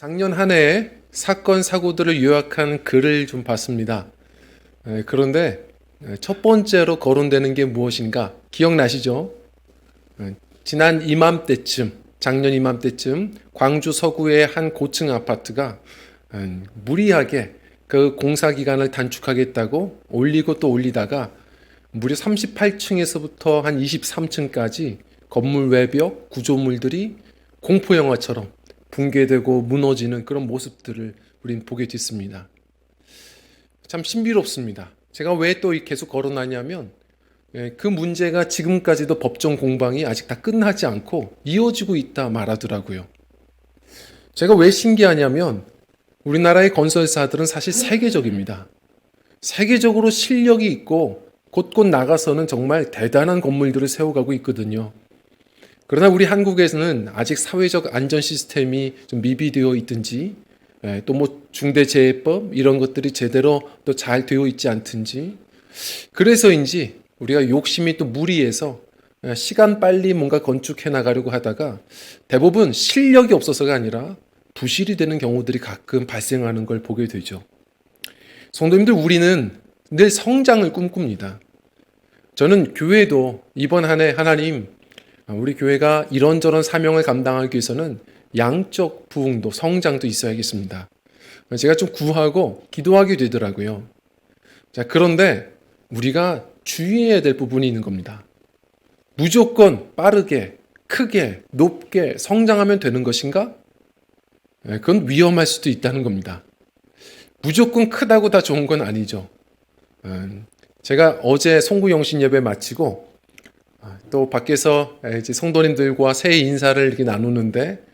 작년 한 해에 사건, 사고들을 요약한 글을 좀 봤습니다. 그런데 첫 번째로 거론되는 게 무엇인가? 기억나시죠? 지난 이맘때쯤, 작년 이맘때쯤 광주 서구의 한 고층 아파트가 무리하게 그 공사 기간을 단축하겠다고 올리고 또 올리다가 무려 38층에서부터 한 23층까지 건물 외벽, 구조물들이 공포 영화처럼 붕괴되고 무너지는 그런 모습들을 우린 보게 됐습니다. 참 신비롭습니다. 제가 왜 또 계속 거론하냐면 그 문제가 지금까지도 법정 공방이 아직 다 끝나지 않고 이어지고 있다 말하더라고요. 제가 왜 신기하냐면 우리나라의 건설사들은 사실 세계적입니다. 세계적으로 실력이 있고 곳곳 나가서는 정말 대단한 건물들을 세워가고 있거든요. 그러나 우리 한국에서는 아직 사회적 안전 시스템이 좀 미비되어 있든지 또 뭐 중대재해법 이런 것들이 제대로 또 잘 되어 있지 않든지 그래서인지 우리가 욕심이 또 무리해서 시간 빨리 뭔가 건축해 나가려고 하다가 대부분 실력이 없어서가 아니라 부실이 되는 경우들이 가끔 발생하는 걸 보게 되죠. 성도님들, 우리는 늘 성장을 꿈꿉니다. 저는 교회도 이번 한 해 하나님, 우리 교회가 이런저런 사명을 감당하기 위해서는 양적 부흥도 성장도 있어야겠습니다. 제가 좀 구하고 기도하게 되더라고요. 자, 그런데 우리가 주의해야 될 부분이 있는 겁니다. 무조건 빠르게, 크게, 높게 성장하면 되는 것인가? 그건 위험할 수도 있다는 겁니다. 무조건 크다고 다 좋은 건 아니죠. 제가 어제 송구영신 예배 마치고 또 밖에서 이제 성도님들과 새해 인사를 이렇게 나누는데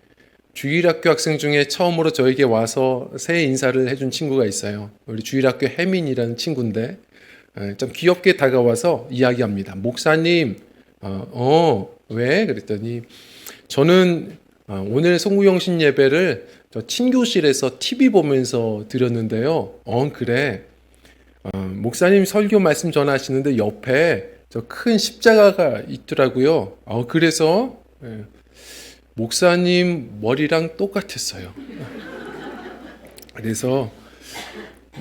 주일학교 학생 중에 처음으로 저에게 와서 새해 인사를 해준 친구가 있어요. 우리 주일학교 혜민이라는 친구인데 좀 귀엽게 다가와서 이야기합니다. 목사님, 왜? 그랬더니 저는 오늘 송구영신 예배를 저 친교실에서 TV 보면서 드렸는데요. 그래. 목사님 설교 말씀 전하시는데 옆에 저 큰 십자가가 있더라고요. 그래서 목사님 머리랑 똑같았어요. 그래서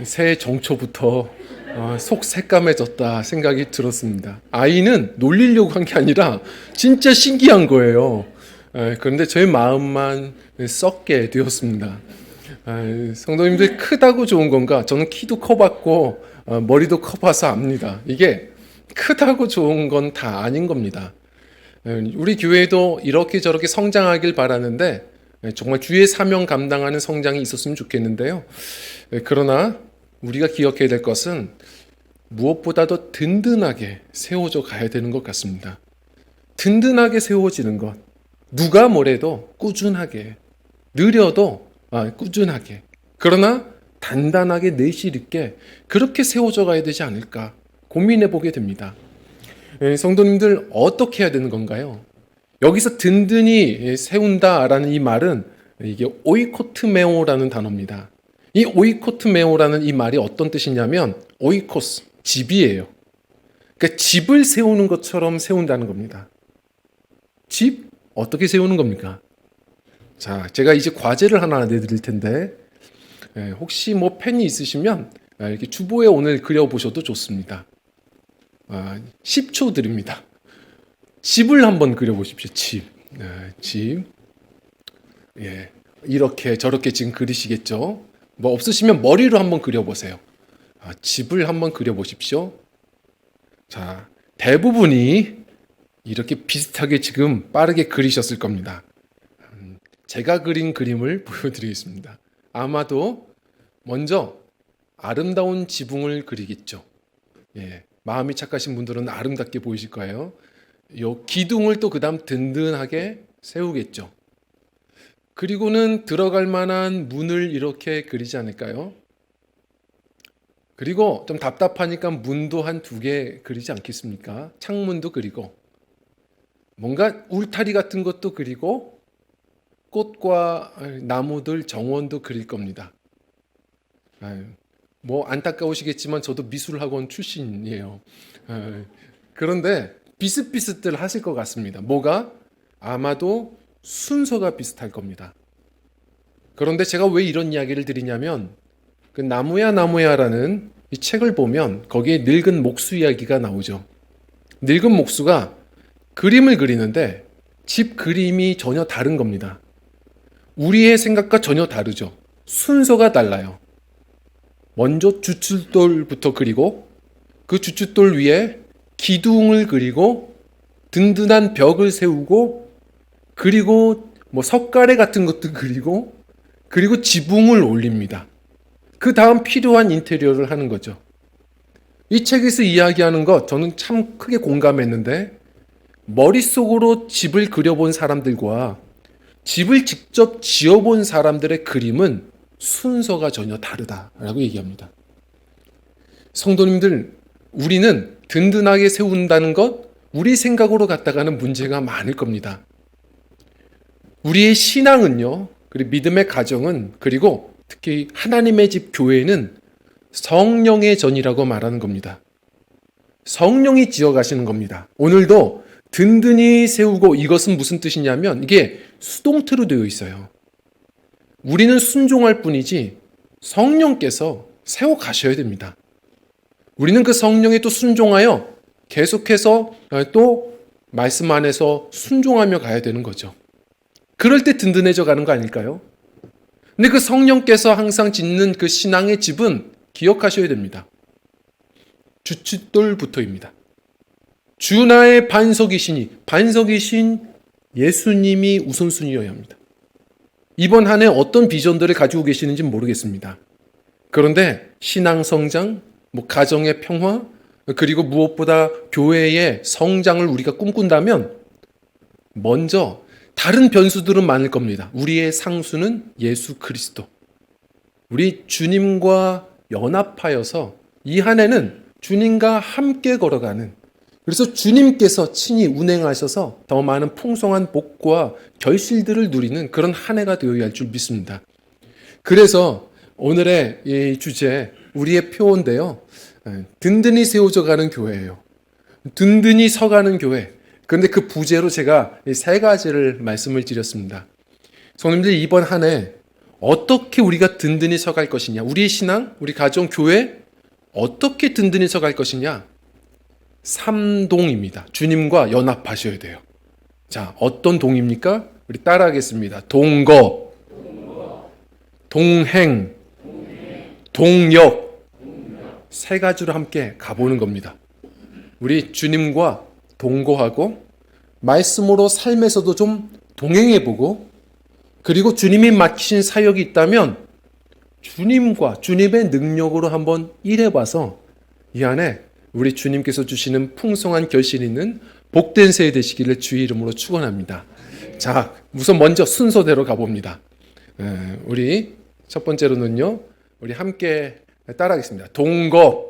새해 정초부터 속 새까매졌다 생각이 들었습니다. 아이는 놀리려고 한 게 아니라 진짜 신기한 거예요. 그런데 저의 마음만 썩게 되었습니다. 성도님들, 크다고 좋은 건가? 저는 키도 커봤고 머리도 커봐서 압니다. 이게 크다고 좋은 건 다 아닌 겁니다. 우리 교회도 이렇게 저렇게 성장하길 바라는데 정말 주의 사명 감당하는 성장이 있었으면 좋겠는데요. 그러나 우리가 기억해야 될 것은 무엇보다도 든든하게 세워져 가야 되는 것 같습니다. 든든하게 세워지는 것. 누가 뭐래도 꾸준하게, 느려도 꾸준하게, 그러나 단단하게 내실 있게 그렇게 세워져 가야 되지 않을까 고민해 보게 됩니다. 성도님들, 어떻게 해야 되는 건가요? 여기서 든든히 세운다라는 이 말은 이게 오이코트메오라는 단어입니다. 이 오이코트메오라는 이 말이 어떤 뜻이냐면 오이코스, 집이에요. 그러니까 집을 세우는 것처럼 세운다는 겁니다. 집? 어떻게 세우는 겁니까? 자, 제가 이제 과제를 하나 내드릴 텐데 혹시 뭐 펜이 있으시면 이렇게 주보에 오늘 그려보셔도 좋습니다. 10초 드립니다. 집을 한번 그려보십시오. 집. 예, 이렇게 저렇게 지금 그리시겠죠? 뭐 없으시면 머리로 한번 그려보세요. 집을 한번 그려보십시오. 자, 대부분이 이렇게 비슷하게 지금 빠르게 그리셨을 겁니다. 제가 그린 그림을 보여드리겠습니다. 아마도 먼저 아름다운 지붕을 그리겠죠. 예, 마음이 착하신 분들은 아름답게 보이실 거예요. 요 기둥을 또 그다음 든든하게 세우겠죠. 그리고는 들어갈 만한 문을 이렇게 그리지 않을까요? 그리고 좀 답답하니까 문도 한 2개 그리지 않겠습니까? 창문도 그리고 뭔가 울타리 같은 것도 그리고 꽃과 나무들 정원도 그릴 겁니다. 뭐 안타까우시겠지만 저도 미술학원 출신이에요. 그런데 비슷비슷들 하실 것 같습니다. 뭐가? 아마도 순서가 비슷할 겁니다. 그런데 제가 왜 이런 이야기를 드리냐면 그 나무야 나무야라는 이 책을 보면 거기에 늙은 목수 이야기가 나오죠. 늙은 목수가 그림을 그리는데 집 그림이 전혀 다른 겁니다. 우리의 생각과 전혀 다르죠. 순서가 달라요. 먼저 주춧돌부터 그리고 그 주춧돌 위에 기둥을 그리고 든든한 벽을 세우고 그리고 석가래 같은 것도 그리고 지붕을 올립니다. 그 다음 필요한 인테리어를 하는 거죠. 이 책에서 이야기하는 것 저는 참 크게 공감했는데 머릿속으로 집을 그려본 사람들과 집을 직접 지어본 사람들의 그림은 순서가 전혀 다르다라고 얘기합니다. 성도님들, 우리는 든든하게 세운다는 것, 우리 생각으로 갖다가는 문제가 많을 겁니다. 우리의 신앙은요, 그리고 믿음의 가정은, 그리고 특히 하나님의 집 교회는 성령의 전이라고 말하는 겁니다. 성령이 지어가시는 겁니다. 오늘도 든든히 세우고, 이것은 무슨 뜻이냐면 이게 수동태로 되어 있어요. 우리는 순종할 뿐이지 성령께서 세워 가셔야 됩니다. 우리는 그 성령에 또 순종하여 계속해서 또 말씀 안에서 순종하며 가야 되는 거죠. 그럴 때 든든해져 가는 거 아닐까요? 근데 그 성령께서 항상 짓는 그 신앙의 집은 기억하셔야 됩니다. 주춧돌부터입니다. 주 나의 반석이신 예수님이 우선순위여야 합니다. 이번 한 해 어떤 비전들을 가지고 계시는지 모르겠습니다. 그런데 신앙 성장, 가정의 평화, 그리고 무엇보다 교회의 성장을 우리가 꿈꾼다면 먼저 다른 변수들은 많을 겁니다. 우리의 상수는 예수 그리스도. 우리 주님과 연합하여서 이 한 해는 주님과 함께 걸어가는, 그래서 주님께서 친히 운행하셔서 더 많은 풍성한 복과 결실들을 누리는 그런 한 해가 되어야 할 줄 믿습니다. 그래서 오늘의 이 주제, 우리의 표어인데요. 든든히 세워져 가는 교회예요. 든든히 서가는 교회. 그런데 그 부제로 제가 세 가지를 말씀을 드렸습니다. 성도님들, 이번 한 해 어떻게 우리가 든든히 서갈 것이냐, 우리의 신앙, 우리 가정, 교회 어떻게 든든히 서갈 것이냐, 3동입니다. 주님과 연합하셔야 돼요. 자, 어떤 동입니까? 우리 따라하겠습니다. 동거, 동행, 동력. 세 가지로 함께 가보는 겁니다. 우리 주님과 동거하고 말씀으로 삶에서도 좀 동행해보고, 그리고 주님이 맡기신 사역이 있다면 주님과 주님의 능력으로 한번 일해봐서 이 안에 우리 주님께서 주시는 풍성한 결실이 있는 복된 새해 되시기를 주의 이름으로 축원합니다. 자, 우선 먼저 순서대로 가봅니다. 우리 첫 번째로는요, 우리 함께 따라하겠습니다. 동거.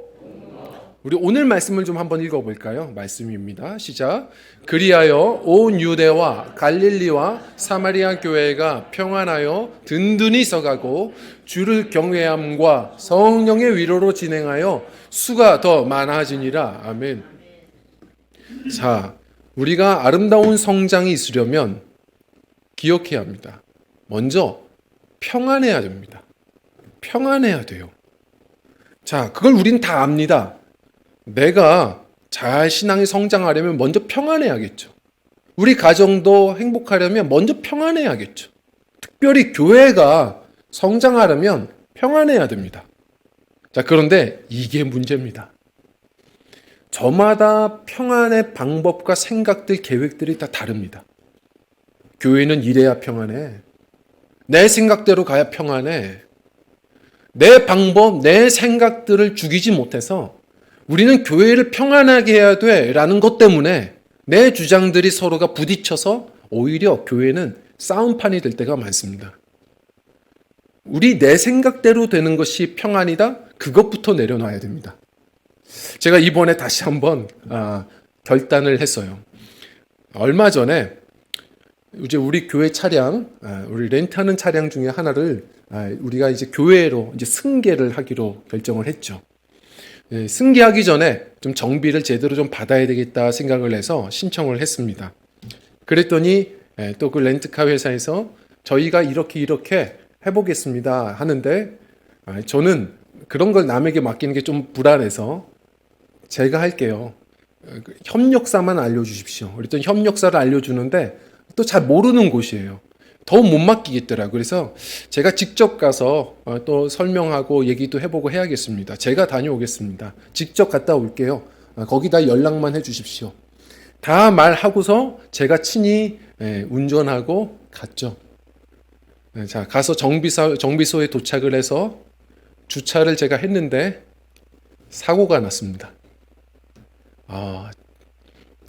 우리 오늘 말씀을 좀 한번 읽어볼까요? 말씀입니다. 시작. 그리하여 온 유대와 갈릴리와 사마리아 교회가 평안하여 든든히 서가고 주를 경외함과 성령의 위로로 진행하여 수가 더 많아지니라. 아멘. 자, 우리가 아름다운 성장이 있으려면 기억해야 합니다. 먼저 평안해야 됩니다. 평안해야 돼요. 자, 그걸 우린 다 압니다. 내가 잘 신앙이 성장하려면 먼저 평안해야겠죠. 우리 가정도 행복하려면 먼저 평안해야겠죠. 특별히 교회가 성장하려면 평안해야 됩니다. 자, 그런데 이게 문제입니다. 저마다 평안의 방법과 생각들, 계획들이 다 다릅니다. 교회는 이래야 평안해. 내 생각대로 가야 평안해. 내 방법, 내 생각들을 죽이지 못해서 우리는 교회를 평안하게 해야 돼 라는 것 때문에 내 주장들이 서로가 부딪혀서 오히려 교회는 싸움판이 될 때가 많습니다. 우리 내 생각대로 되는 것이 평안이다? 그것부터 내려놔야 됩니다. 제가 이번에 다시 한번 결단을 했어요. 얼마 전에 이제 우리 교회 차량, 우리 렌트하는 차량 중에 하나를 우리가 이제 교회로 이제 승계를 하기로 결정을 했죠. 승계하기 전에 좀 정비를 제대로 좀 받아야 되겠다 생각을 해서 신청을 했습니다. 그랬더니 또 그 렌트카 회사에서 저희가 이렇게 해보겠습니다 하는데, 저는 그런 걸 남에게 맡기는 게 좀 불안해서 제가 할게요. 협력사만 알려주십시오. 그랬더니 협력사를 알려주는데 또 잘 모르는 곳이에요. 더 못 맡기겠더라고요. 그래서 제가 직접 가서 또 설명하고 얘기도 해보고 해야겠습니다. 제가 다녀오겠습니다. 직접 갔다 올게요. 거기다 연락만 해주십시오. 다 말하고서 제가 친히 운전하고 갔죠. 자, 가서 정비소에 도착을 해서 주차를 제가 했는데 사고가 났습니다.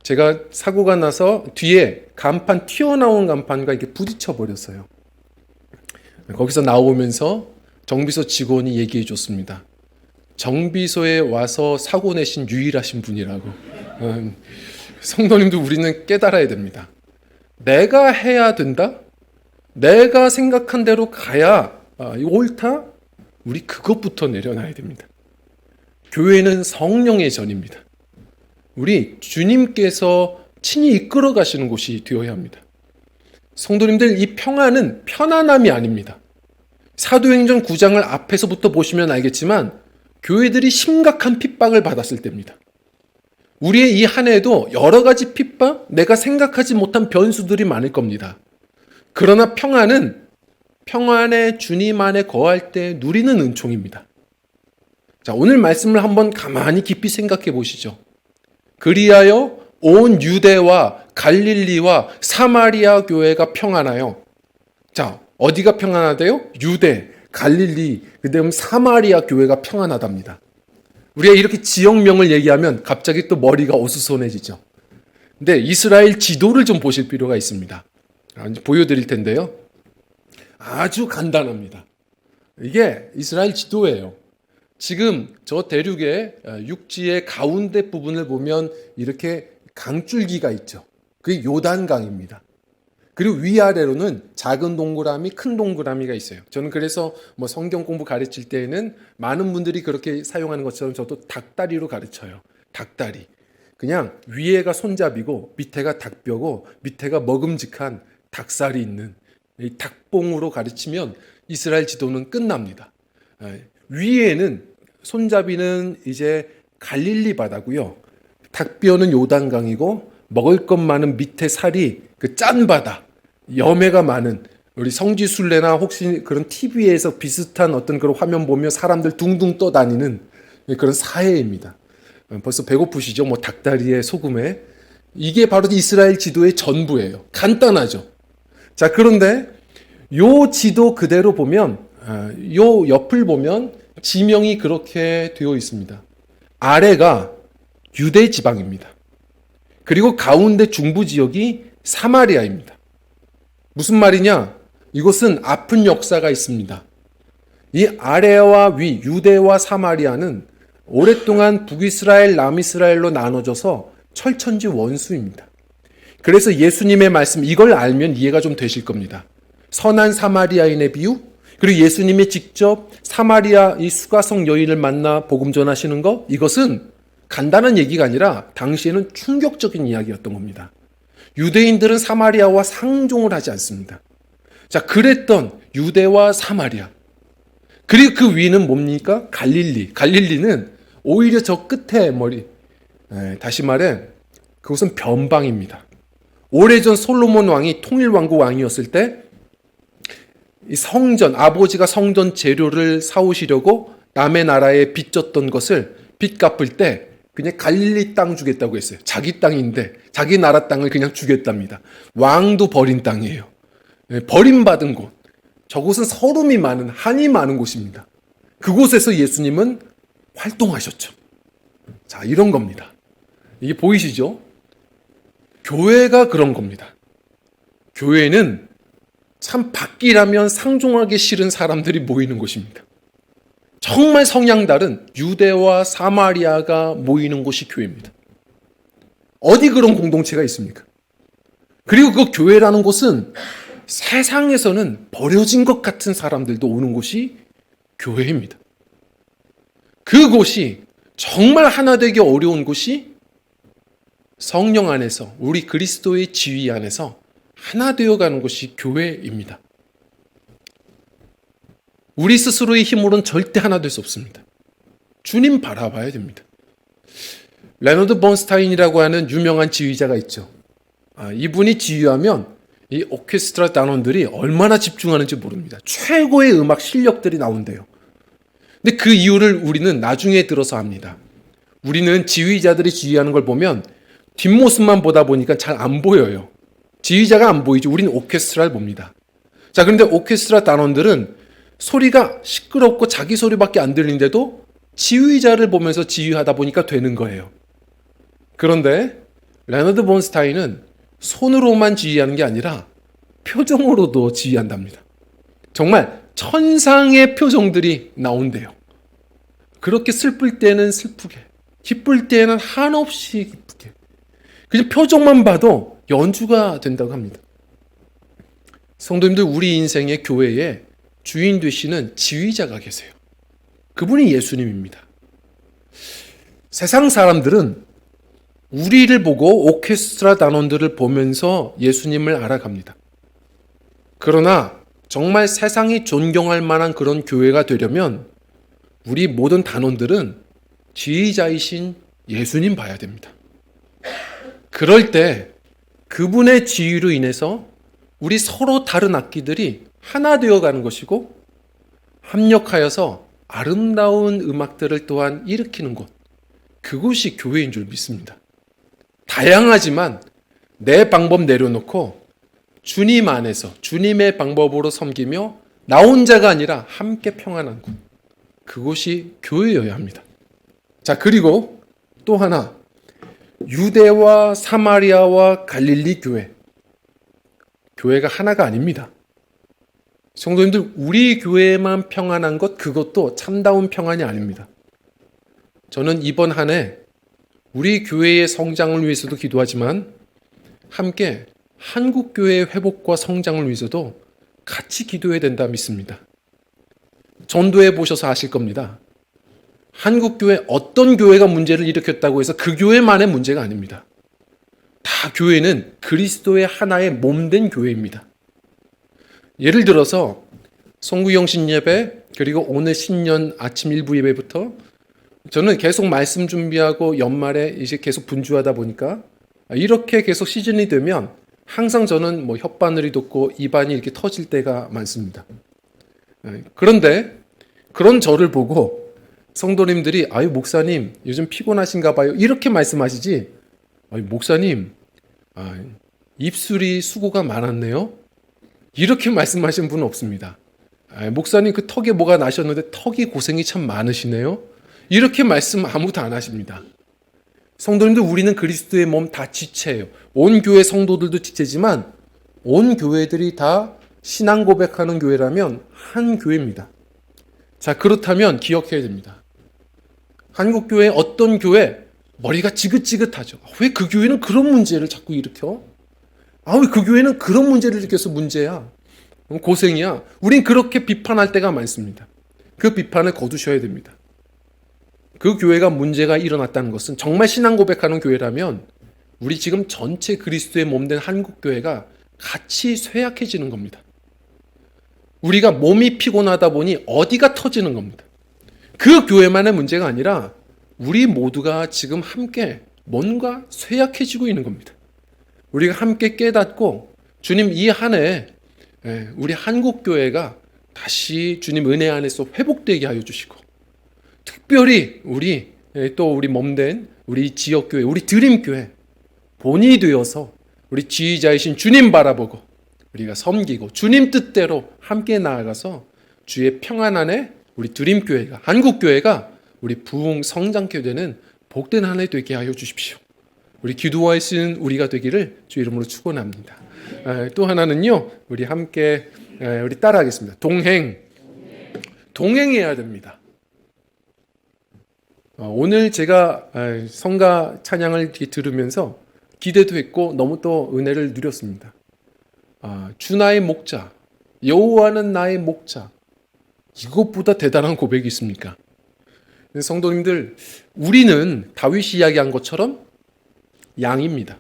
제가 사고가 나서 뒤에 간판, 튀어나온 간판과 이렇게 부딪혀 버렸어요. 거기서 나오면서 정비소 직원이 얘기해 줬습니다. 정비소에 와서 사고 내신 유일하신 분이라고. 성도님도 우리는 깨달아야 됩니다. 내가 해야 된다? 내가 생각한 대로 가야 옳다? 우리 그것부터 내려놔야 됩니다. 교회는 성령의 전입니다. 우리 주님께서 친히 이끌어 가시는 곳이 되어야 합니다. 성도님들, 이 평안은 편안함이 아닙니다. 사도행전 9장을 앞에서부터 보시면 알겠지만 교회들이 심각한 핍박을 받았을 때입니다. 우리의 이 한 해에도 여러 가지 핍박, 내가 생각하지 못한 변수들이 많을 겁니다. 그러나 평안은 평안의 주님 안에 거할 때 누리는 은총입니다. 자, 오늘 말씀을 한번 가만히 깊이 생각해 보시죠. 그리하여 온 유대와 갈릴리와 사마리아 교회가 평안하여. 자, 어디가 평안하대요? 유대, 갈릴리, 그다음 사마리아 교회가 평안하답니다. 우리가 이렇게 지역명을 얘기하면 갑자기 또 머리가 어수선해지죠. 근데 이스라엘 지도를 좀 보실 필요가 있습니다. 보여드릴 텐데요. 아주 간단합니다. 이게 이스라엘 지도예요. 지금 저 대륙의 육지의 가운데 부분을 보면 이렇게 강줄기가 있죠. 그게 요단강입니다. 그리고 위아래로는 작은 동그라미, 큰 동그라미가 있어요. 저는 그래서 성경 공부 가르칠 때에는 많은 분들이 그렇게 사용하는 것처럼 저도 닭다리로 가르쳐요. 닭다리. 그냥 위에가 손잡이고 밑에가 닭뼈고 밑에가 먹음직한 닭살이 있는 이 닭봉으로 가르치면 이스라엘 지도는 끝납니다. 위에는 손잡이는 이제 갈릴리 바다고요. 닭뼈는 요단강이고 먹을 것 많은 밑에 살이 그 짠 바다, 염해가 많은, 우리 성지순례나 혹시 그런 TV에서 비슷한 어떤 그런 화면 보면 사람들 둥둥 떠다니는 그런 사해입니다. 벌써 배고프시죠? 닭다리에 소금에. 이게 바로 이스라엘 지도의 전부예요. 간단하죠. 자, 그런데 요 지도 그대로 보면, 요 옆을 보면 지명이 그렇게 되어 있습니다. 아래가 유대 지방입니다. 그리고 가운데 중부 지역이 사마리아입니다. 무슨 말이냐? 이곳은 아픈 역사가 있습니다. 이 아래와 위, 유대와 사마리아는 오랫동안 북이스라엘, 남이스라엘로 나눠져서 철천지 원수입니다. 그래서 예수님의 말씀, 이걸 알면 이해가 좀 되실 겁니다. 선한 사마리아인의 비유, 그리고 예수님이 직접 사마리아 이 수가성 여인을 만나 복음 전하시는 것, 이것은 간단한 얘기가 아니라 당시에는 충격적인 이야기였던 겁니다. 유대인들은 사마리아와 상종을 하지 않습니다. 자, 그랬던 유대와 사마리아. 그리고 그 위는 뭡니까? 갈릴리. 갈릴리는 오히려 저 끝에 다시 말해 그것은 변방입니다. 오래전 솔로몬 왕이 통일왕국 왕이었을 때 이 성전, 아버지가 성전 재료를 사오시려고 남의 나라에 빚졌던 것을 빚 갚을 때 그냥 갈릴리 땅 주겠다고 했어요. 자기 땅인데 자기 나라 땅을 그냥 주겠답니다. 왕도 버린 땅이에요. 버림받은 곳. 저곳은 서름이 많은, 한이 많은 곳입니다. 그곳에서 예수님은 활동하셨죠. 자, 이런 겁니다. 이게 보이시죠? 교회가 그런 겁니다. 교회는 참 바뀌라면 상종하기 싫은 사람들이 모이는 곳입니다. 정말 성향 다른 유대와 사마리아가 모이는 곳이 교회입니다. 어디 그런 공동체가 있습니까? 그리고 그 교회라는 곳은 세상에서는 버려진 것 같은 사람들도 오는 곳이 교회입니다. 그곳이 정말 하나 되기 어려운 곳이 성령 안에서, 우리 그리스도의 지위 안에서 하나 되어가는 곳이 교회입니다. 우리 스스로의 힘으로는 절대 하나 될 수 없습니다. 주님 바라봐야 됩니다. 레너드 번스타인이라고 하는 유명한 지휘자가 있죠. 이분이 지휘하면 이 오케스트라 단원들이 얼마나 집중하는지 모릅니다. 최고의 음악 실력들이 나온대요. 근데 그 이유를 우리는 나중에 들어서 압니다. 우리는 지휘자들이 지휘하는 걸 보면 뒷모습만 보다 보니까 잘 안 보여요. 지휘자가 안 보이죠. 우리는 오케스트라를 봅니다. 자, 그런데 오케스트라 단원들은 소리가 시끄럽고 자기 소리밖에 안 들리는데도 지휘자를 보면서 지휘하다 보니까 되는 거예요. 그런데 레너드 본스타인은 손으로만 지휘하는 게 아니라 표정으로도 지휘한답니다. 정말 천상의 표정들이 나온대요. 그렇게 슬플 때는 슬프게, 기쁠 때는 한없이 기쁘게. 그냥 표정만 봐도 연주가 된다고 합니다. 성도님들, 우리 인생의 교회에 주인 되시는 지휘자가 계세요. 그분이 예수님입니다. 세상 사람들은 우리를 보고 오케스트라 단원들을 보면서 예수님을 알아갑니다. 그러나 정말 세상이 존경할 만한 그런 교회가 되려면 우리 모든 단원들은 지휘자이신 예수님 봐야 됩니다. 그럴 때 그분의 지휘로 인해서 우리 서로 다른 악기들이 하나 되어가는 것이고 합력하여서 아름다운 음악들을 또한 일으키는 곳, 그곳이 교회인 줄 믿습니다. 다양하지만 내 방법 내려놓고 주님 안에서 주님의 방법으로 섬기며 나 혼자가 아니라 함께 평안한 곳, 그곳이 교회여야 합니다. 자, 그리고 또 하나, 유대와 사마리아와 갈릴리 교회, 교회가 하나가 아닙니다. 성도님들, 우리 교회만 평안한 것, 그것도 참다운 평안이 아닙니다. 저는 이번 한 해 우리 교회의 성장을 위해서도 기도하지만 함께 한국교회의 회복과 성장을 위해서도 같이 기도해야 된다 믿습니다. 전도해 보셔서 아실 겁니다. 한국교회 어떤 교회가 문제를 일으켰다고 해서 그 교회만의 문제가 아닙니다. 다 교회는 그리스도의 하나의 몸된 교회입니다. 예를 들어서 송구영 신예배, 그리고 오늘 신년 아침 일부 예배부터 저는 계속 말씀 준비하고 연말에 이제 계속 분주하다 보니까 이렇게 계속 시즌이 되면 항상 저는 혓바늘이 돋고 입안이 이렇게 터질 때가 많습니다. 그런데 그런 저를 보고 성도님들이 아유 목사님 요즘 피곤하신가 봐요 이렇게 말씀하시지, 아유 목사님 입술이 수고가 많았네요 이렇게 말씀하신 분은 없습니다. 목사님 그 턱에 뭐가 나셨는데 턱이 고생이 참 많으시네요 이렇게 말씀 아무도 안 하십니다. 성도님들, 우리는 그리스도의 몸 다 지체예요. 온 교회 성도들도 지체지만 온 교회들이 다 신앙 고백하는 교회라면 한 교회입니다. 자, 그렇다면 기억해야 됩니다. 한국교회 어떤 교회 머리가 지긋지긋하죠. 왜 그 교회는 그런 문제를 자꾸 일으켜? 왜 그 교회는 그런 문제를 일으켜서 문제야? 고생이야. 우린 그렇게 비판할 때가 많습니다. 그 비판을 거두셔야 됩니다. 그 교회가 문제가 일어났다는 것은 정말 신앙 고백하는 교회라면 우리 지금 전체 그리스도의 몸된 한국교회가 같이 쇠약해지는 겁니다. 우리가 몸이 피곤하다 보니 어디가 터지는 겁니다. 그 교회만의 문제가 아니라 우리 모두가 지금 함께 뭔가 쇠약해지고 있는 겁니다. 우리가 함께 깨닫고 주님 이 한 해 우리 한국교회가 다시 주님 은혜 안에서 회복되게 하여 주시고 특별히 우리 몸된 우리 지역교회, 우리 드림교회 본이 되어서 우리 지휘자이신 주님 바라보고 우리가 섬기고 주님 뜻대로 함께 나아가서 주의 평안 안에 우리 드림교회가, 한국교회가 우리 부흥 성장케 되는 복된 한 해 되게 하여 주십시오. 우리 기도하시는 우리가 되기를 주 이름으로 축원합니다. 또 하나는요, 우리 함께 우리 따라하겠습니다. 동행해야 됩니다. 오늘 제가 성가 찬양을 들으면서 기대도 했고 너무 또 은혜를 누렸습니다. 주 나의 목자, 여호와는 나의 목자. 이것보다 대단한 고백이 있습니까? 성도님들, 우리는 다윗이 이야기한 것처럼 양입니다.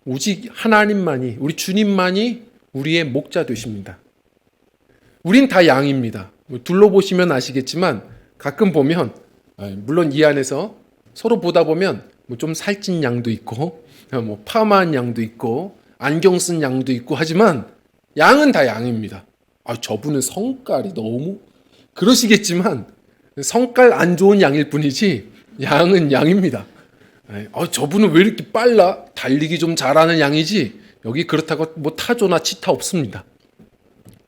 오직 하나님만이, 우리 주님만이 우리의 목자 되십니다. 우린 다 양입니다. 둘러보시면 아시겠지만 가끔 보면 물론 이 안에서 서로 보다 보면 좀 살찐 양도 있고 파마한 양도 있고 안경 쓴 양도 있고 하지만 양은 다 양입니다. 저분은 성깔이 너무 그러시겠지만 성깔 안 좋은 양일 뿐이지 양은 양입니다. 저분은 왜 이렇게 빨라? 달리기 좀 잘하는 양이지 여기 그렇다고 타조나 치타 없습니다.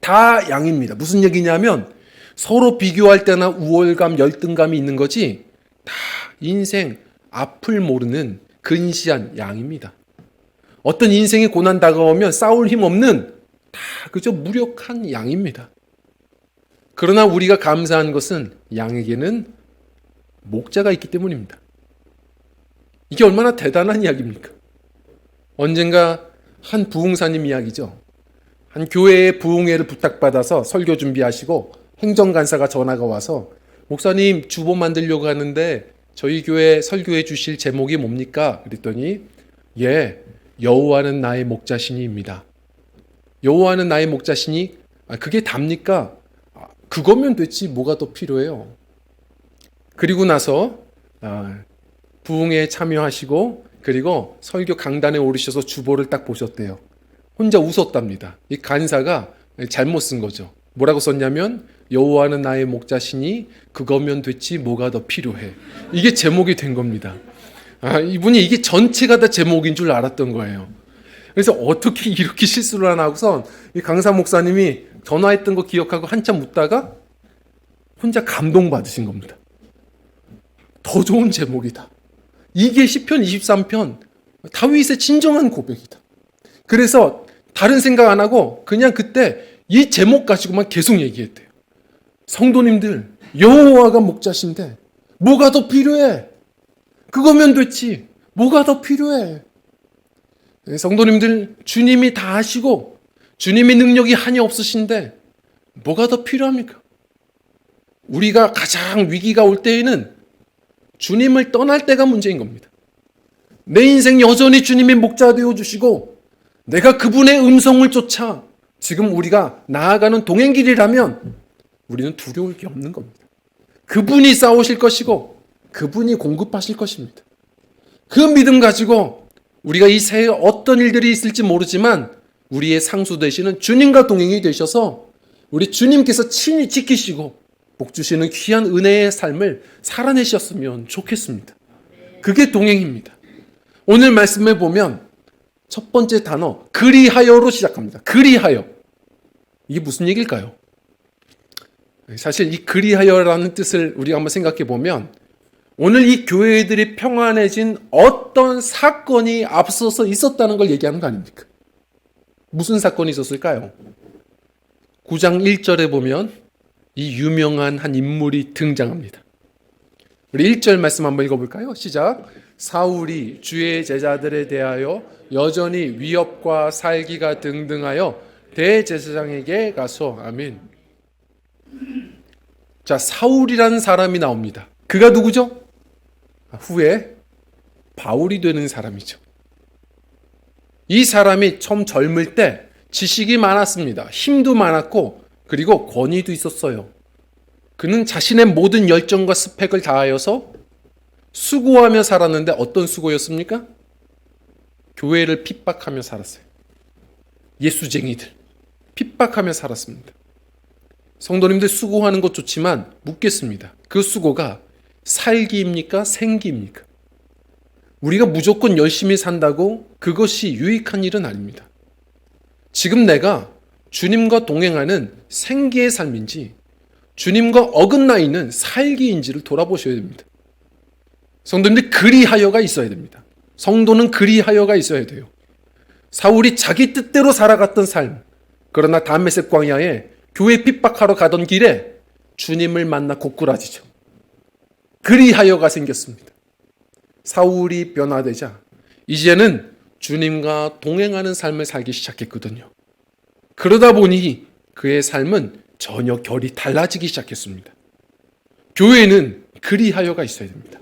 다 양입니다. 무슨 얘기냐면 서로 비교할 때나 우월감, 열등감이 있는 거지 다 인생 앞을 모르는 근시한 양입니다. 어떤 인생의 고난 다가오면 싸울 힘 없는 다 그저 무력한 양입니다. 그러나 우리가 감사한 것은 양에게는 목자가 있기 때문입니다. 이게 얼마나 대단한 이야기입니까? 언젠가 한 부흥사님 이야기죠. 한 교회의 부흥회를 부탁받아서 설교 준비하시고 행정간사가 전화가 와서 목사님 주보 만들려고 하는데 저희 교회 설교해 주실 제목이 뭡니까? 그랬더니 여호와는 나의 목자시니입니다. 여호와는 나의 목자시니 그게 답니까? 그거면 됐지 뭐가 더 필요해요. 그리고 나서 부흥회에 참여하시고 그리고 설교 강단에 오르셔서 주보를 딱 보셨대요. 혼자 웃었답니다. 이 간사가 잘못 쓴 거죠. 뭐라고 썼냐면 여호와는 나의 목자시니 그거면 됐지 뭐가 더 필요해. 이게 제목이 된 겁니다. 이분이 이게 전체가 다 제목인 줄 알았던 거예요. 그래서 어떻게 이렇게 실수를 하나 하고선 이 강사 목사님이 전화했던 거 기억하고 한참 웃다가 혼자 감동받으신 겁니다. 더 좋은 제목이다. 이게 시편 23편 다윗의 진정한 고백이다. 그래서 다른 생각 안 하고 그냥 그때 이 제목 가지고만 계속 얘기했대요. 성도님들, 여호와가 목자신데 뭐가 더 필요해? 그거면 됐지. 뭐가 더 필요해? 성도님들, 주님이 다 하시고 주님의 능력이 한이 없으신데 뭐가 더 필요합니까? 우리가 가장 위기가 올 때에는 주님을 떠날 때가 문제인 겁니다. 내 인생 여전히 주님의 목자 되어주시고 내가 그분의 음성을 쫓아 지금 우리가 나아가는 동행길이라면 우리는 두려울 게 없는 겁니다. 그분이 싸우실 것이고 그분이 공급하실 것입니다. 그 믿음 가지고 우리가 이 새해 어떤 일들이 있을지 모르지만 우리의 상수 되시는 주님과 동행이 되셔서 우리 주님께서 친히 지키시고 복 주시는 귀한 은혜의 삶을 살아내셨으면 좋겠습니다. 그게 동행입니다. 오늘 말씀에 보면 첫 번째 단어 그리하여로 시작합니다. 그리하여. 이게 무슨 얘기일까요? 사실 이 그리하여라는 뜻을 우리가 한번 생각해 보면 오늘 이 교회들이 평안해진 어떤 사건이 앞서서 있었다는 걸 얘기하는 거 아닙니까? 무슨 사건이 있었을까요? 9장 1절에 보면 이 유명한 한 인물이 등장합니다. 우리 1절 말씀 한번 읽어볼까요? 시작. 사울이 주의 제자들에 대하여 여전히 위협과 살기가 등등하여 대제사장에게 가서 아멘. 자, 사울이라는 사람이 나옵니다. 그가 누구죠? 후에 바울이 되는 사람이죠. 이 사람이 처음 젊을 때 지식이 많았습니다. 힘도 많았고 그리고 권위도 있었어요. 그는 자신의 모든 열정과 스펙을 다하여서 수고하며 살았는데 어떤 수고였습니까? 교회를 핍박하며 살았어요. 예수쟁이들 핍박하며 살았습니다. 성도님들 수고하는 것 좋지만 묻겠습니다. 그 수고가 살기입니까? 생기입니까? 우리가 무조건 열심히 산다고 그것이 유익한 일은 아닙니다. 지금 내가 주님과 동행하는 생기의 삶인지 주님과 어긋나 있는 살기인지를 돌아보셔야 됩니다. 성도님들 그리하여가 있어야 됩니다. 성도는 그리하여가 있어야 돼요. 사울이 자기 뜻대로 살아갔던 삶, 그러나 다메섹 광야에 교회 핍박하러 가던 길에 주님을 만나 고꾸라지죠. 그리하여가 생겼습니다. 사울이 변화되자 이제는 주님과 동행하는 삶을 살기 시작했거든요. 그러다 보니 그의 삶은 전혀 결이 달라지기 시작했습니다. 교회는 그리하여가 있어야 됩니다.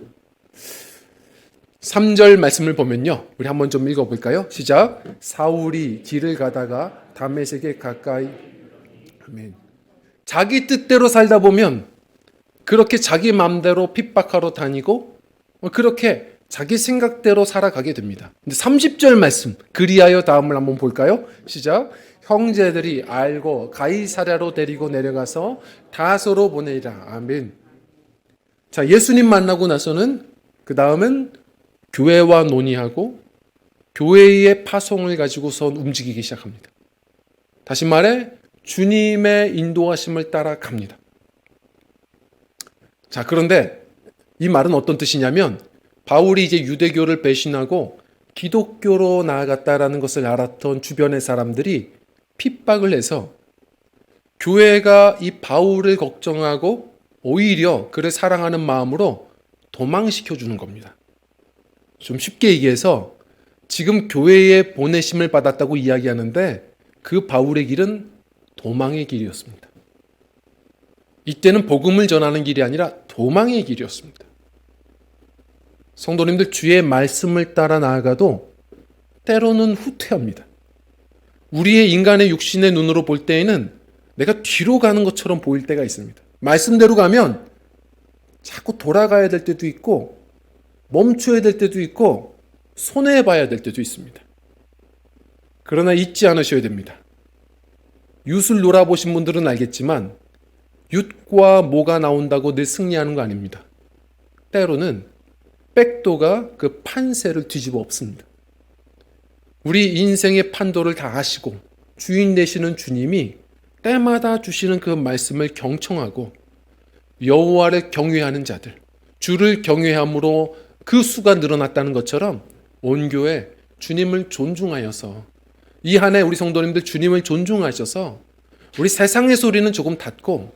3절 말씀을 보면요. 우리 한번 좀 읽어볼까요? 시작. 사울이 길을 가다가 다메섹에 가까이 아멘. 자기 뜻대로 살다 보면 그렇게 자기 마음대로 핍박하러 다니고 그렇게 자기 생각대로 살아가게 됩니다. 근데 30절 말씀, 그리하여 다음을 한번 볼까요? 시작. 형제들이 알고 가이사랴로 데리고 내려가서 다소로 보내리라. 아멘. 자, 예수님 만나고 나서는 그 다음은 교회와 논의하고 교회의 파송을 가지고선 움직이기 시작합니다. 다시 말해 주님의 인도하심을 따라 갑니다. 자, 그런데 이 말은 어떤 뜻이냐면 바울이 이제 유대교를 배신하고 기독교로 나아갔다라는 것을 알았던 주변의 사람들이 핍박을 해서 교회가 이 바울을 걱정하고 오히려 그를 사랑하는 마음으로 도망시켜 주는 겁니다. 좀 쉽게 얘기해서 지금 교회에 보내심을 받았다고 이야기하는데 그 바울의 길은 도망의 길이었습니다. 이때는 복음을 전하는 길이 아니라 도망의 길이었습니다. 성도님들, 주의 말씀을 따라 나아가도 때로는 후퇴합니다. 우리의 인간의 육신의 눈으로 볼 때에는 내가 뒤로 가는 것처럼 보일 때가 있습니다. 말씀대로 가면 자꾸 돌아가야 될 때도 있고 멈춰야 될 때도 있고 손해봐야 될 때도 있습니다. 그러나 잊지 않으셔야 됩니다. 윷을 놀아보신 분들은 알겠지만 윷과 모가 나온다고 늘 승리하는 거 아닙니다. 때로는 백도가 그 판세를 뒤집어 엎습니다. 우리 인생의 판도를 다 아시고 주인 되시는 주님이 때마다 주시는 그 말씀을 경청하고 여호와를 경외하는 자들, 주를 경외함으로 그 수가 늘어났다는 것처럼 온 교회 주님을 존중하여서 이 한 해 우리 성도님들 주님을 존중하셔서 우리 세상의 소리는 조금 닫고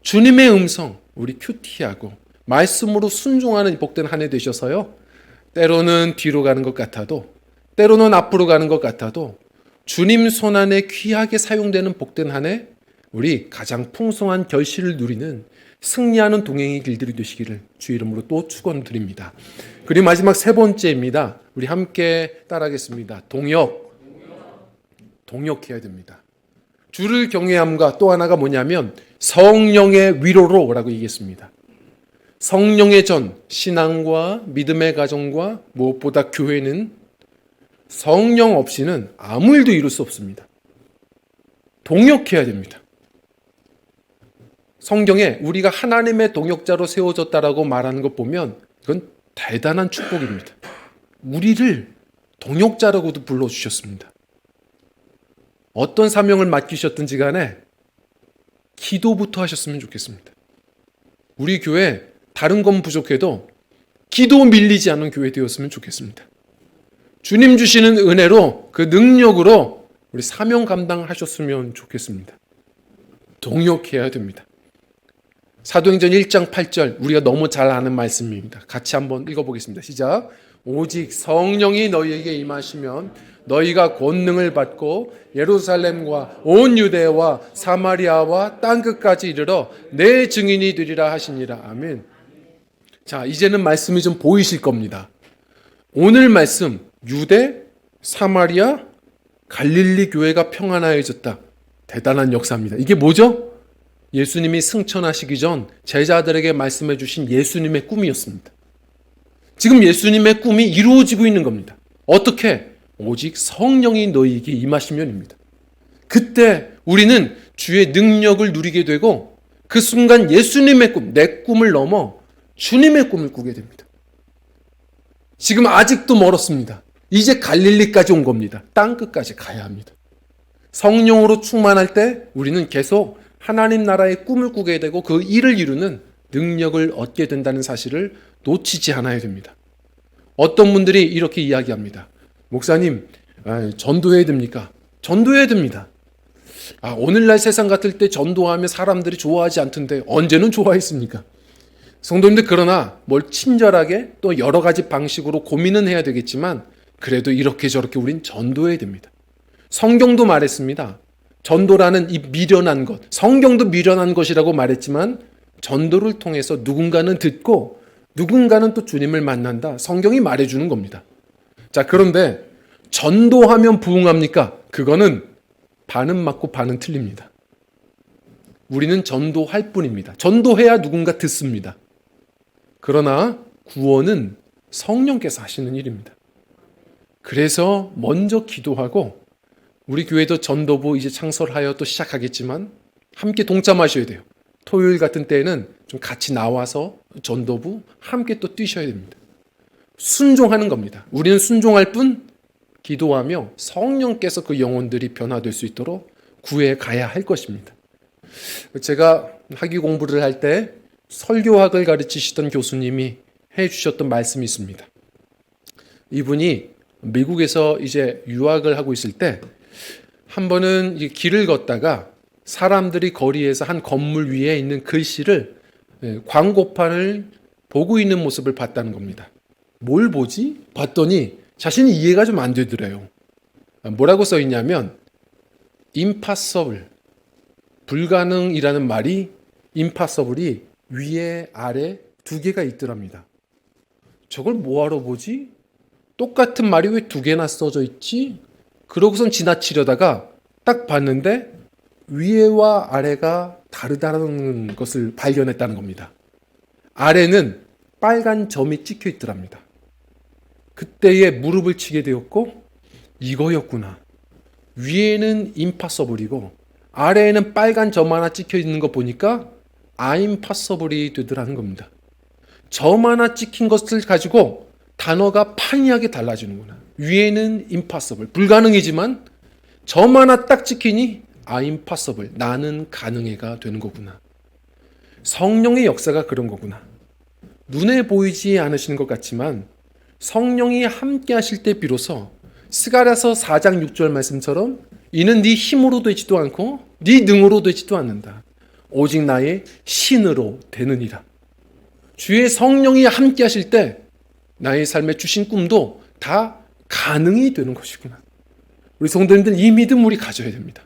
주님의 음성 우리 큐티하고 말씀으로 순종하는 복된 한 해 되셔서요. 때로는 뒤로 가는 것 같아도 때로는 앞으로 가는 것 같아도 주님 손안에 귀하게 사용되는 복된 한 해 우리 가장 풍성한 결실을 누리는 승리하는 동행의 길들이 되시기를 주 이름으로 또 축원드립니다. 그리고 마지막 세 번째입니다. 우리 함께 따라하겠습니다. 동역해야 됩니다. 주를 경외함과 또 하나가 뭐냐면 성령의 위로로라고 얘기했습니다. 성령의 전, 신앙과 믿음의 가정과 무엇보다 교회는 성령 없이는 아무 일도 이룰 수 없습니다. 동역해야 됩니다. 성경에 우리가 하나님의 동역자로 세워졌다라고 말하는 것 보면 그건 대단한 축복입니다. 우리를 동역자라고도 불러주셨습니다. 어떤 사명을 맡기셨든지 간에 기도부터 하셨으면 좋겠습니다. 우리 교회 다른 건 부족해도 기도 밀리지 않는 교회 되었으면 좋겠습니다. 주님 주시는 은혜로 그 능력으로 우리 사명 감당하셨으면 좋겠습니다. 동역해야 됩니다. 사도행전 1장 8절 우리가 너무 잘 아는 말씀입니다. 같이 한번 읽어보겠습니다. 시작. 오직 성령이 너희에게 임하시면 너희가 권능을 받고 예루살렘과 온 유대와 사마리아와 땅끝까지 이르러 내 증인이 되리라 하시니라. 아멘. 자, 이제는 말씀이 좀 보이실 겁니다. 오늘 말씀 유대, 사마리아, 갈릴리 교회가 평안하여졌다. 대단한 역사입니다. 이게 뭐죠? 예수님이 승천하시기 전 제자들에게 말씀해 주신 예수님의 꿈이었습니다. 지금 예수님의 꿈이 이루어지고 있는 겁니다. 어떻게? 오직 성령이 너희에게 임하시면입니다. 그때 우리는 주의 능력을 누리게 되고 그 순간 예수님의 꿈, 내 꿈을 넘어 주님의 꿈을 꾸게 됩니다. 지금 아직도 멀었습니다. 이제 갈릴리까지 온 겁니다. 땅끝까지 가야 합니다. 성령으로 충만할 때 우리는 계속 하나님 나라의 꿈을 꾸게 되고 그 일을 이루는 능력을 얻게 된다는 사실을 놓치지 않아야 됩니다. 어떤 분들이 이렇게 이야기합니다. 목사님, 전도해야 됩니까? 전도해야 됩니다. 오늘날 세상 같을 때 전도하면 사람들이 좋아하지 않던데 언제는 좋아했습니까? 성도님들, 그러나 뭘 친절하게 또 여러 가지 방식으로 고민은 해야 되겠지만 그래도 이렇게 저렇게 우린 전도해야 됩니다. 성경도 말했습니다. 전도라는 이 미련한 것, 성경도 미련한 것이라고 말했지만 전도를 통해서 누군가는 듣고 누군가는 또 주님을 만난다. 성경이 말해주는 겁니다. 자, 그런데 전도하면 부흥합니까? 그거는 반은 맞고 반은 틀립니다. 우리는 전도할 뿐입니다. 전도해야 누군가 듣습니다. 그러나 구원은 성령께서 하시는 일입니다. 그래서 먼저 기도하고, 우리 교회도 전도부 이제 창설하여 또 시작하겠지만 함께 동참하셔야 돼요. 토요일 같은 때에는 좀 같이 나와서 전도부 함께 또 뛰셔야 됩니다. 순종하는 겁니다. 우리는 순종할 뿐, 기도하며 성령께서 그 영혼들이 변화될 수 있도록 구해 가야 할 것입니다. 제가 학위 공부를 할 때 설교학을 가르치시던 교수님이 해주셨던 말씀이 있습니다. 이분이 미국에서 이제 유학을 하고 있을 때 한 번은 길을 걷다가 사람들이 거리에서 한 건물 위에 있는 글씨를, 광고판을 보고 있는 모습을 봤다는 겁니다. 뭘 보지? 봤더니 자신이 이해가 좀 안 되더래요. 뭐라고 써 있냐면 impossible, 불가능이라는 말이, impossible이 위에 아래 두 개가 있더랍니다. 저걸 뭐하러 보지? 똑같은 말이 왜 두 개나 써져 있지? 그러고선 지나치려다가 딱 봤는데 위에와 아래가 다르다는 것을 발견했다는 겁니다. 아래는 빨간 점이 찍혀 있더랍니다. 그때에 무릎을 치게 되었고, 이거였구나. 위에는 impossible이고 아래에는 빨간 점 하나 찍혀 있는 거 보니까 I'm possible이 되더라는 겁니다. 점 하나 찍힌 것을 가지고 단어가 판이하게 달라지는구나. 위에는 impossible, 불가능이지만 점 하나 딱 찍히니 I'm possible, 나는 가능해가 되는 거구나. 성령의 역사가 그런 거구나. 눈에 보이지 않으시는 것 같지만 성령이 함께 하실 때 비로소 스가랴서 4장 6절 말씀처럼 이는 네 힘으로 되지도 않고 네 능으로 되지도 않는다. 오직 나의 신으로 되느니라. 주의 성령이 함께 하실 때 나의 삶에 주신 꿈도 다 가능이 되는 것이구나. 우리 성도님들, 이 믿음 우리 가져야 됩니다.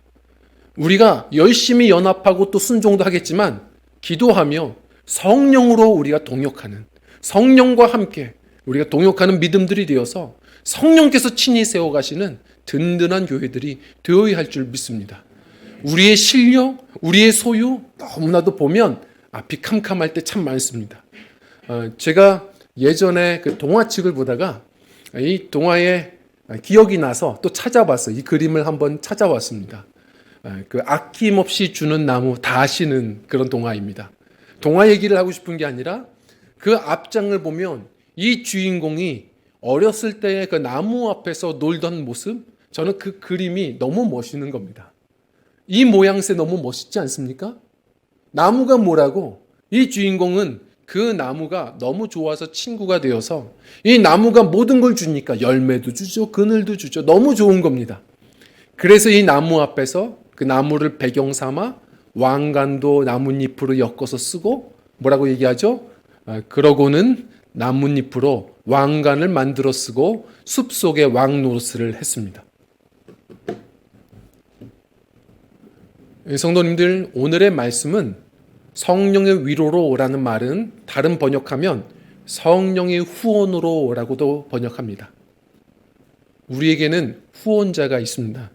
우리가 열심히 연합하고 또 순종도 하겠지만 기도하며 성령으로 우리가 동역하는, 성령과 함께 우리가 동역하는 믿음들이 되어서 성령께서 친히 세워가시는 든든한 교회들이 되어야 할 줄 믿습니다. 우리의 실력, 우리의 소유 너무나도 보면 앞이 캄캄할 때 참 많습니다. 제가 예전에 그 동화책을 보다가 이 동화에 기억이 나서 또 찾아봤어요. 이 그림을 한번 찾아왔습니다. 그 아낌없이 주는 나무 다 아시는 그런 동화입니다. 동화 얘기를 하고 싶은 게 아니라 그 앞장을 보면 이 주인공이 어렸을 때의 그 나무 앞에서 놀던 모습, 저는 그 그림이 너무 멋있는 겁니다. 이 모양새 너무 멋있지 않습니까? 나무가 뭐라고? 이 주인공은 그 나무가 너무 좋아서 친구가 되어서 이 나무가 모든 걸 주니까 열매도 주죠, 그늘도 주죠. 너무 좋은 겁니다. 그래서 이 나무 앞에서 그 나무를 배경 삼아 왕관도 나뭇잎으로 엮어서 쓰고 뭐라고 얘기하죠? 그러고는 나뭇잎으로 왕관을 만들어 쓰고 숲속에 왕노릇을 했습니다. 성도님들, 오늘의 말씀은 성령의 위로로 라는 말은 다른 번역하면 성령의 후원으로 라고도 번역합니다. 우리에게는 후원자가 있습니다.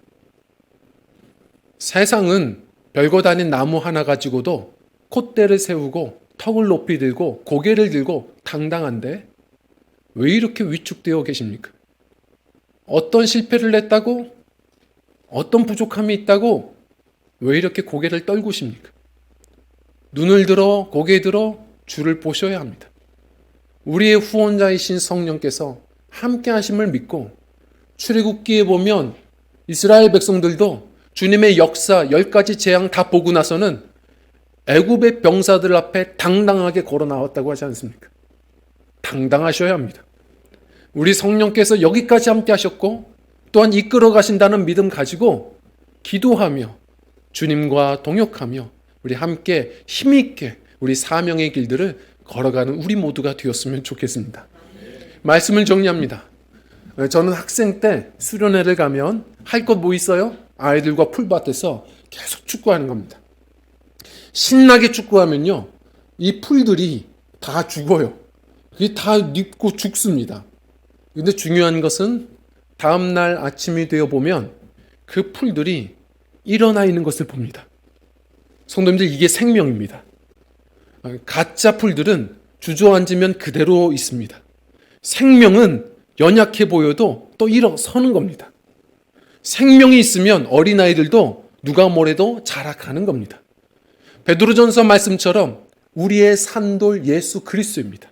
세상은 별것 아닌 나무 하나 가지고도 콧대를 세우고 턱을 높이 들고 고개를 들고 당당한데 왜 이렇게 위축되어 계십니까? 어떤 실패를 했다고? 어떤 부족함이 있다고? 왜 이렇게 고개를 떨구십니까? 눈을 들어 고개 들어 주를 보셔야 합니다. 우리의 후원자이신 성령께서 함께 하심을 믿고 출애굽기에 보면 이스라엘 백성들도 주님의 역사 10가지 재앙 다 보고 나서는 애굽의 병사들 앞에 당당하게 걸어 나왔다고 하지 않습니까? 당당하셔야 합니다. 우리 성령께서 여기까지 함께 하셨고 또한 이끌어 가신다는 믿음 가지고 기도하며 주님과 동역하며 우리 함께 힘있게 우리 사명의 길들을 걸어가는 우리 모두가 되었으면 좋겠습니다. 말씀을 정리합니다. 저는 학생 때 수련회를 가면 할 것 뭐 있어요? 아이들과 풀밭에서 계속 축구하는 겁니다. 신나게 축구하면요, 이 풀들이 다 죽어요. 그게 다 늙고 죽습니다. 근데 중요한 것은 다음날 아침이 되어 보면 그 풀들이 일어나 있는 것을 봅니다. 성도님들, 이게 생명입니다. 가짜 풀들은 주저앉으면 그대로 있습니다. 생명은 연약해 보여도 또 일어서는 겁니다. 생명이 있으면 어린아이들도 누가 뭐래도 자라가는 겁니다. 베드로전서 말씀처럼 우리의 산돌 예수 그리스도입니다.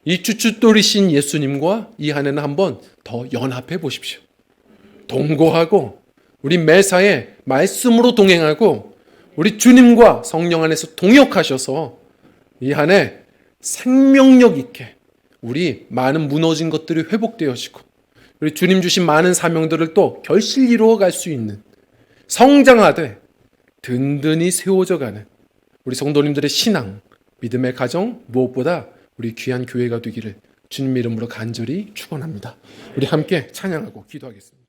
이 쭈쭈돌이신 예수님과 이 한 해는 한번 더 연합해 보십시오. 동거하고 우리 매사에 말씀으로 동행하고 우리 주님과 성령 안에서 동역하셔서 이 한 해 생명력 있게 우리 많은 무너진 것들이 회복되어지고 우리 주님 주신 많은 사명들을 또 결실 이루어 갈 수 있는, 성장하되 든든히 세워져 가는 우리 성도님들의 신앙, 믿음의 가정, 무엇보다 우리 귀한 교회가 되기를 주님 이름으로 간절히 축원합니다. 우리 함께 찬양하고 기도하겠습니다.